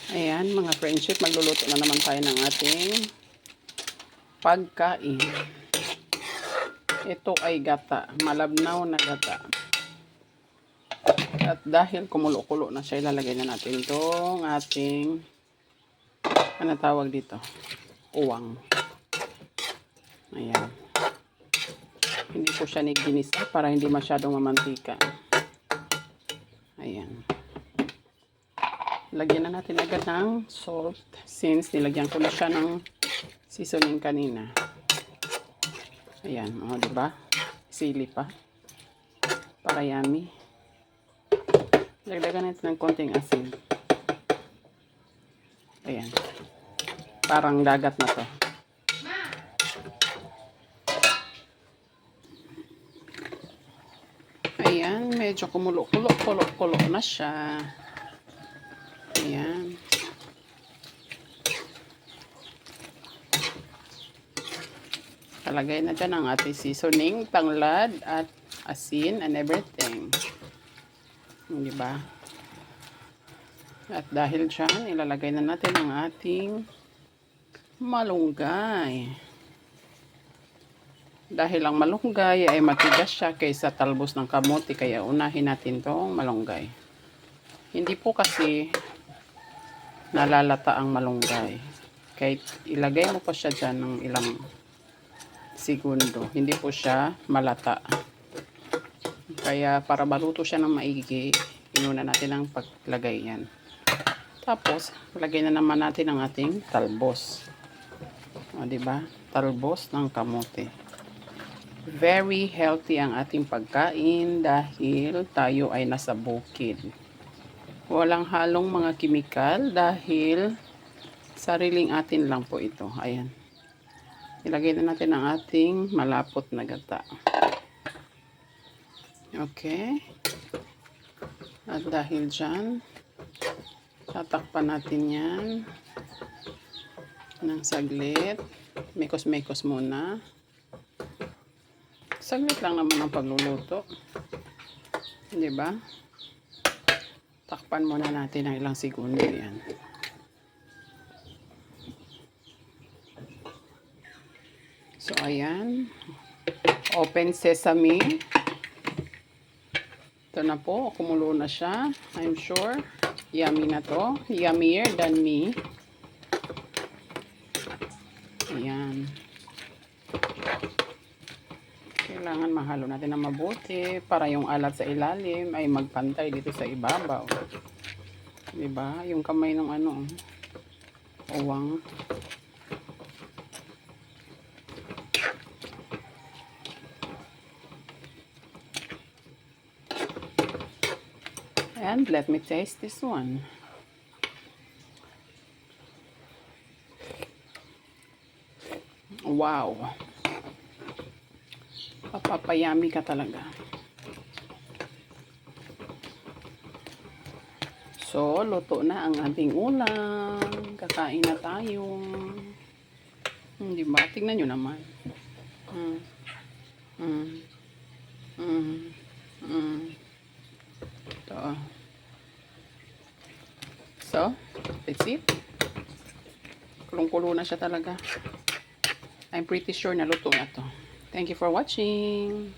Ayan mga friendship, magluluto na naman tayo ng ating pagkain. Ito ay gata, malabnaw na gata. At dahil kumulo-kulo na siya, ilalagay na natin itong ating, ano tawag dito? Uwang. Ayan. Hindi po siya ginisa para hindi masyadong mamantika. Ayan. Lagyan na natin agad ng salt since nilagyan ko na siya ng seasoning kanina. Ayan, o, diba? Sili pa. Para yummy. Lagdagan natin ng konting asin. Ayan. Parang dagat na to. Ayan, medyo kumulo-kulo na siya. Ayan. Kalagay na dyan ang ating seasoning, tanglad, at asin, and everything. Diba? At dahil dyan, ilalagay na natin ang ating malunggay. Dahil ang malunggay ay matigas siya kaysa talbos ng kamote, kaya unahin natin tong malunggay. Hindi po kasi nalalata ang malunggay. Kahit ilagay mo pa siya dyan ng ilang segundo, hindi po siya malata. Kaya para maluto siya ng maigi, inuna natin ang paglagay yan. Tapos, lagay na naman natin ang ating talbos. O, diba? Talbos ng kamote. Very healthy ang ating pagkain dahil tayo ay nasa bukid. Walang halong mga kimikal dahil sariling atin lang po ito. Ayan. Ilagay na natin ang ating malapot na gata. Okay. At dahil dyan, tatakpan natin yan ng saglit. Mekos-mekos muna. Saglit lang naman ang pagluluto. Diba? Takpan muna natin ng ilang segundo yan. So, ayan. Open sesame. Ito na po. Kumulo na siya. I'm sure. Yummy na to. Yummier than me. Ayan. Kailangan mahalo natin na mabuti para yung alat sa ilalim ay magpantay dito sa ibabaw. Diba? Yung kamay ng ano, uwang. And let me taste this one. Wow. Papapayami ka talaga. So, luto na ang ating ulam. Kakain na tayo. Diba? Tingnan nyo naman. Ito. So, that's it. Kulong-kulo na siya talaga. I'm pretty sure na luto na to. Thank you for watching.